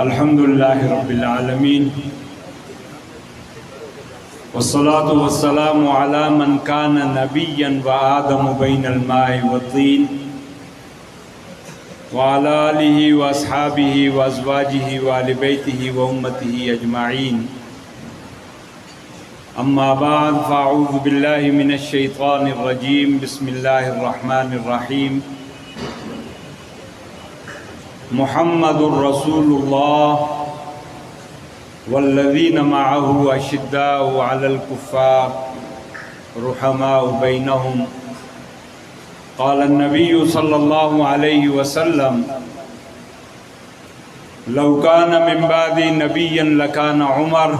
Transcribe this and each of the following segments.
الحمدللہ رب العالمین والصلاة والسلام علی من کان نبیا وآدم بین الماء والطین وعلی آلہ واصحابہ وازواجہ وآل بیتہ وامتہ اجمعین اما بعد فاعوذ باللہ من الشیطان الرجیم بسم اللہ الرحمن الرحیم محمد رسول اللہ والذین معه اشداء علی الکفار رحماء بینہم قال النبی صلی اللہ علیہ وسلم لو کان من بعد نبیا لکان عمر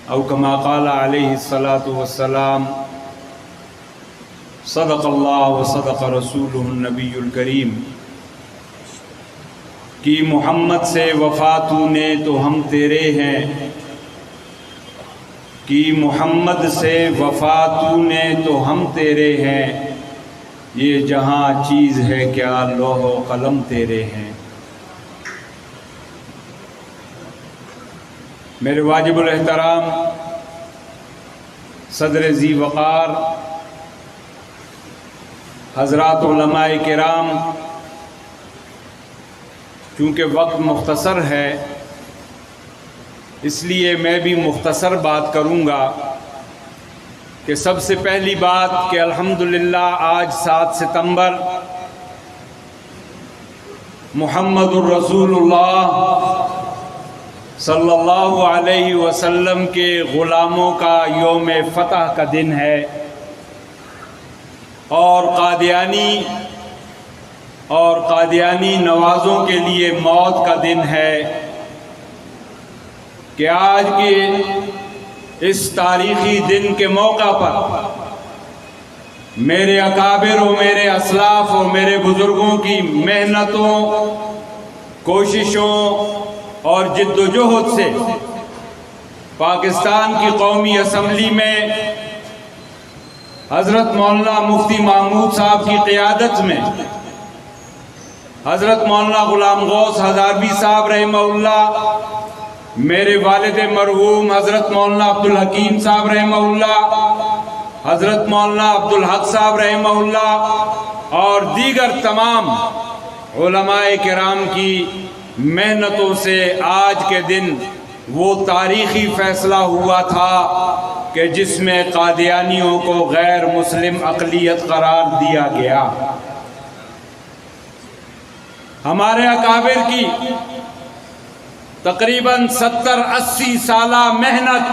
او کما قال علیہ الصلاة والسلام صدق اللہ وصدق رسولہ النبی الکریم کہ محمد سے وفا تو نے تو ہم تیرے ہیں، کہ محمد سے وفا تو نے تو ہم تیرے ہیں، یہ جہاں چیز ہے کیا لوح و قلم تیرے ہیں۔ میرے واجب الاحترام صدر ذی وقار حضرات علماء کرام، چونکہ وقت مختصر ہے اس لیے میں بھی مختصر بات کروں گا کہ سب سے پہلی بات کہ الحمدللہ آج 7 ستمبر محمد الرسول اللہ صلی اللہ علیہ وسلم کے غلاموں کا یوم فتح کا دن ہے، اور قادیانی نوازوں کے لیے موت کا دن ہے کہ آج کے اس تاریخی دن کے موقع پر میرے اکابر و میرے اسلاف و میرے بزرگوں کی محنتوں، کوششوں اور جد و جہد سے پاکستان کی قومی اسمبلی میں حضرت مولانا مفتی محمود صاحب کی قیادت میں حضرت مولانا غلام غوث ہزاروی صاحب رحمہ اللہ، میرے والد مرحوم حضرت مولانا عبدالحکیم صاحب رحمہ اللہ، حضرت مولانا عبدالحق صاحب رحمہ اللہ اور دیگر تمام علماء کرام کی محنتوں سے آج کے دن وہ تاریخی فیصلہ ہوا تھا کہ جس میں قادیانیوں کو غیر مسلم اقلیت قرار دیا گیا۔ ہمارے اکابر کی تقریباً 70-80 سالہ محنت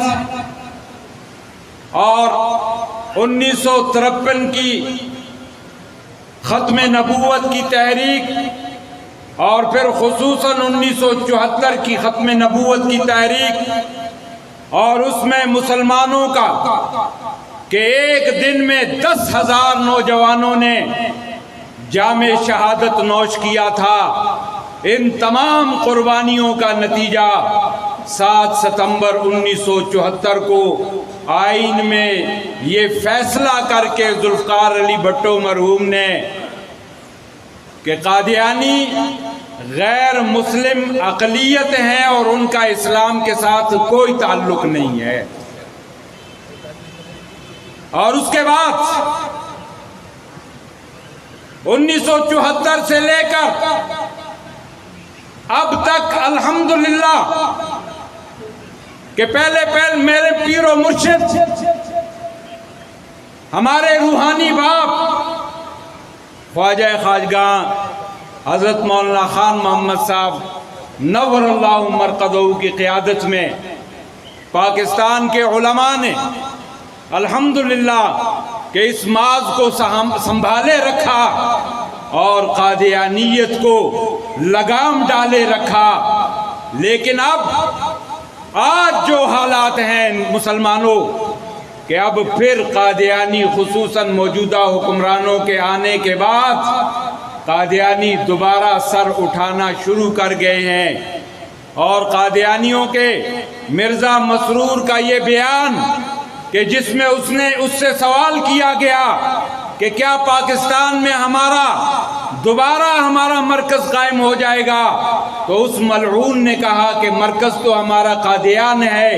اور 1953 کی ختم نبوت کی تحریک اور پھر خصوصاً 1974 کی ختم نبوت کی تحریک، اور اس میں مسلمانوں کا کہ ایک دن میں 10,000 نوجوانوں نے جام شہادت نوش کیا تھا، ان تمام قربانیوں کا نتیجہ 7 ستمبر 1974 کو آئین میں یہ فیصلہ کر کے ذوالفقار علی بھٹو مرحوم نے کہ قادیانی غیر مسلم اقلیت ہیں اور ان کا اسلام کے ساتھ کوئی تعلق نہیں ہے۔ اور اس کے بعد 1974 سے لے کر اب تک الحمدللہ کہ پہلے میرے پیر و مرشد ہمارے روحانی باپ خواجہ خواجگاں حضرت مولانا خان محمد صاحب نور اللہ مرقدہ کی قیادت میں پاکستان کے علماء نے الحمدللہ کہ اس ماض کو سنبھالے رکھا اور قادیانیت کو لگام ڈالے رکھا، لیکن اب آج جو حالات ہیں مسلمانوں کہ اب پھر قادیانی خصوصاً موجودہ حکمرانوں کے آنے کے بعد قادیانی دوبارہ سر اٹھانا شروع کر گئے ہیں، اور قادیانیوں کے مرزا مسرور کا یہ بیان کہ جس میں اس سے سوال کیا گیا کہ کیا پاکستان میں ہمارا دوبارہ ہمارا مرکز قائم ہو جائے گا۔ تو اس ملعون نے کہا کہ مرکز تو ہمارا قادیان ہے،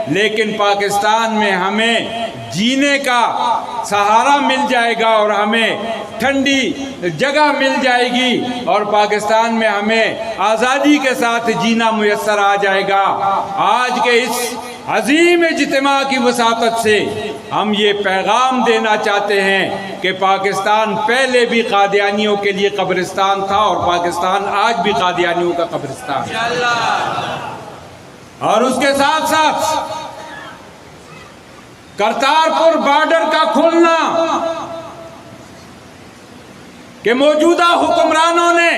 لیکن پاکستان میں ہمیں جینے کا سہارا مل جائے گا اور ہمیں ٹھنڈی جگہ مل جائے گی، اور پاکستان میں ہمیں آزادی کے ساتھ جینا میسر آ جائے گا۔ آج کے اس عظیم اجتماع کی وساطت سے ہم یہ پیغام دینا چاہتے ہیں کہ پاکستان پہلے بھی قادیانیوں کے لیے قبرستان تھا، اور پاکستان آج بھی قادیانیوں کا قبرستان ہے۔ اور اس کے ساتھ ساتھ کرتارپور بارڈر کا کھلنا، کہ موجودہ حکمرانوں نے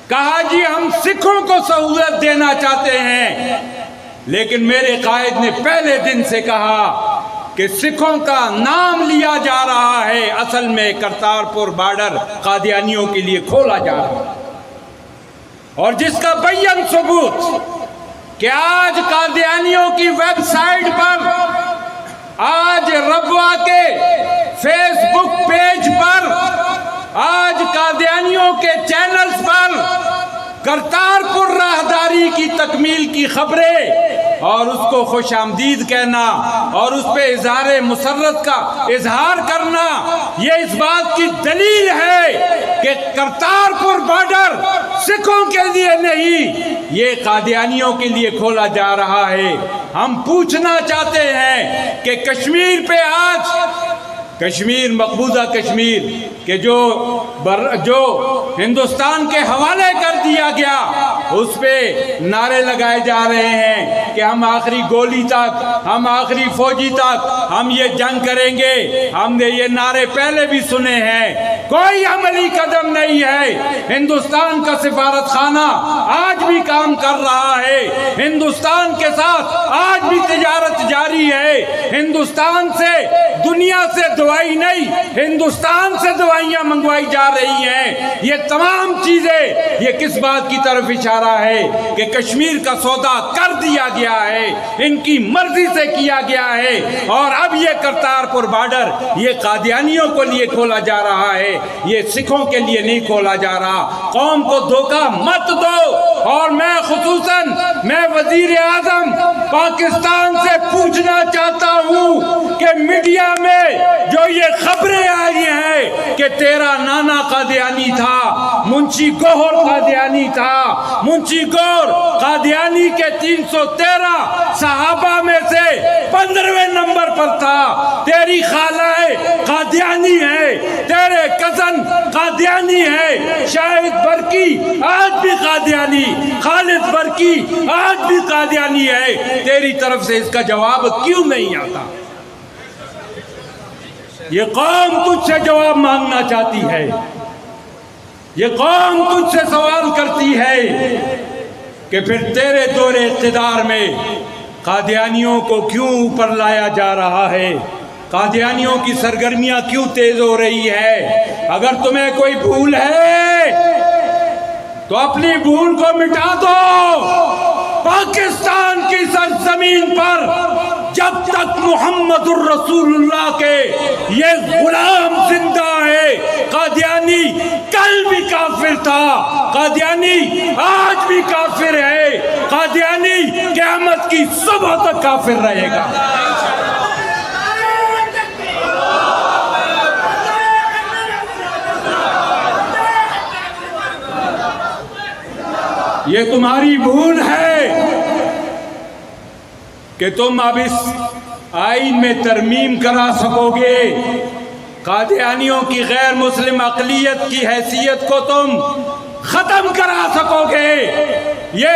کہا جی ہم سکھوں کو سہولت دینا چاہتے ہیں، لیکن میرے قائد نے پہلے دن سے کہا کہ سکھوں کا نام لیا جا رہا ہے، اصل میں کرتارپور بارڈر قادیانیوں کے لیے کھولا جا رہا ہے۔ اور جس کا بیان ثبوت کہ آج قادیانیوں کی ویب سائٹ پر، آج ربوہ کے فیس بک پیج پر، آج قادیانیوں کے چینلز پر کرتارپور راہداری کی تکمیل کی خبریں اور اس کو خوش آمدید کہنا اور اس پہ اظہار مسرت کا اظہار کرنا، یہ اس بات کی دلیل ہے کہ کرتارپور بارڈر سکھوں کے لیے نہیں، یہ قادیانیوں کے لیے کھولا جا رہا ہے۔ ہم پوچھنا چاہتے ہیں کہ کشمیر پہ آج کشمیر، مقبوضہ کشمیر کہ جو ہندوستان کے حوالے کر دیا گیا، اس پہ نعرے لگائے جا رہے ہیں کہ ہم آخری گولی تک، ہم آخری فوجی تک ہم یہ جنگ کریں گے۔ ہم نے یہ نعرے پہلے بھی سنے ہیں، کوئی عملی قدم نہیں ہے۔ ہندوستان کا سفارت خانہ آج بھی کام کر رہا ہے، ہندوستان کے ساتھ آج بھی تجارت جاری ہے، ہندوستان سے دنیا سے دوائی نہیں، ہندوستان سے دوائیاں منگوائی جا رہی ہیں۔ یہ تمام چیزیں یہ کس بات کی طرف اشارہ ہے کہ کشمیر کا سودا کر دیا گیا ہے، ان کی مرضی سے کیا گیا ہے، اور اب یہ کرتارپور بارڈر یہ قادیانیوں کو لیے کھولا جا رہا ہے، یہ سکھوں کے لیے نہیں کھولا جا رہا۔ قوم کو دھوکہ مت دو۔ اور میں خصوصاً وزیر اعظم پاکستان سے پوچھنا چاہتا ہوں کہ میڈیا میں جو یہ خبریں آئی ہیں کہ تیرا نانا قادیانی تھا، منشی گوہر قادیانی تھا، منشی گوہر قادیانی کے 313 صحابہ میں سے 15ویں نمبر پر تھا، تیری خالہ قادیانی ہے، تیرے کزن قادیانی ہے، شاہد برقی آج بھی قادیانی، خالد برقی آج بھی قادیانی ہے، تیری طرف سے اس کا جواب کیوں نہیں آتا؟ یہ قوم تجھ سے جواب مانگنا چاہتی ہے، یہ قوم تجھ سے سوال کرتی ہے کہ پھر تیرے دور اقتدار میں قادیانیوں کو کیوں اوپر لایا جا رہا ہے، قادیانیوں کی سرگرمیاں کیوں تیز ہو رہی ہے؟ اگر تمہیں کوئی بھول ہے تو اپنی بھول کو مٹا دو۔ پاکستان کی سرزمین پر جب تک محمد الرسول اللہ کے یہ غلام زندہ ہے، قادیانی کل بھی کافر تھا، قادیانی آج بھی کافر ہے، قادیانی قیامت کی صبح تک کافر رہے گا۔ یہ تمہاری بھول ہے کہ تم اب اس آئین میں ترمیم کرا سکو گے، قادیانیوں کی غیر مسلم اقلیت کی حیثیت کو تم ختم کرا سکو گے، یہ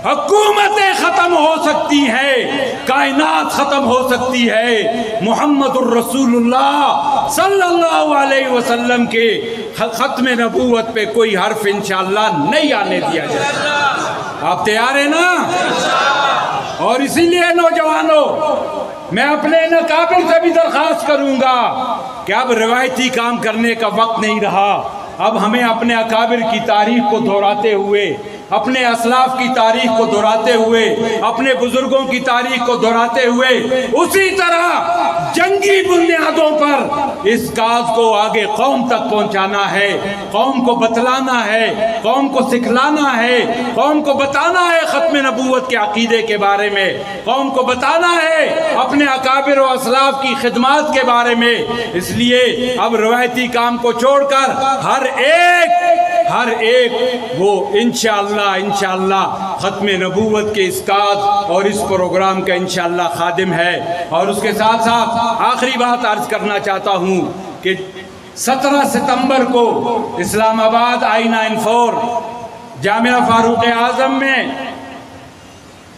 حکومتیں ختم ہو سکتی ہیں، کائنات ختم ہو سکتی ہے، محمد الرسول اللہ صلی اللہ علیہ وسلم کے ختم نبوت پہ کوئی حرف انشاءاللہ نہیں آنے دیا جائے گا۔ آپ تیار ہیں نا؟ اور اسی لیے نوجوانوں، میں اپنے اکابر سے بھی درخواست کروں گا کہ اب روایتی کام کرنے کا وقت نہیں رہا، اب ہمیں اپنے اکابر کی تاریخ کو دہراتے ہوئے اپنے اسلاف کی تاریخ کو دہراتے ہوئے، اپنے بزرگوں کی تاریخ کو دہراتے ہوئے اسی طرح جنگی بنیادوں پر اس کاز کو آگے قوم تک پہنچانا ہے، قوم کو بتلانا ہے، قوم کو سکھلانا ہے، قوم کو بتانا ہے ختم نبوت کے عقیدے کے بارے میں، قوم کو بتانا ہے اپنے اکابر و اسلاف کی خدمات کے بارے میں۔ اس لیے اب روایتی کام کو چھوڑ کر ہر ایک وہ انشاءاللہ ختم نبوت کے اس کاز اور اس پروگرام کا انشاءاللہ خادم ہے۔ اور اس کے ساتھ ساتھ آخری بات عرض کرنا چاہتا ہوں کہ 17 ستمبر کو اسلام آباد I-94 جامعہ فاروق اعظم میں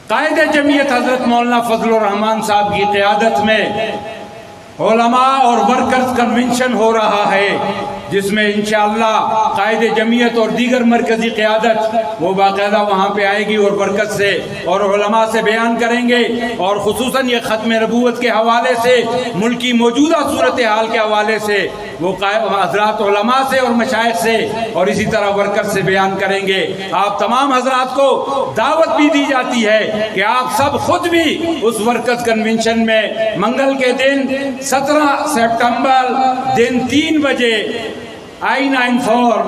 قائد جمعیت حضرت مولانا فضل الرحمان صاحب کی قیادت میں علماء اور ورکرز کنونشن ہو رہا ہے، جس میں انشاءاللہ قائد جمعیت اور دیگر مرکزی قیادت وہ باقاعدہ وہاں پہ آئے گی اور برکت سے اور علماء سے بیان کریں گے، اور خصوصاً یہ ختم نبوت کے حوالے سے، ملکی موجودہ صورتحال کے حوالے سے وہ حضرات علماء سے اور مشائخ سے اور اسی طرح ورکر سے بیان کریں گے۔ آپ تمام حضرات کو دعوت بھی دی جاتی ہے کہ آپ سب خود بھی اس ورکرز کنونشن میں منگل کے دن 17 سپٹمبر دن 3 بجے I-94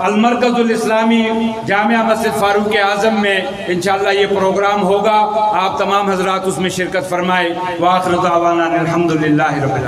المرکز الاسلامی جامعہ مسجد فاروق اعظم میں انشاءاللہ یہ پروگرام ہوگا۔ آپ تمام حضرات اس میں شرکت فرمائے۔ وآخر دعوانا الحمدللہ رب العالمین۔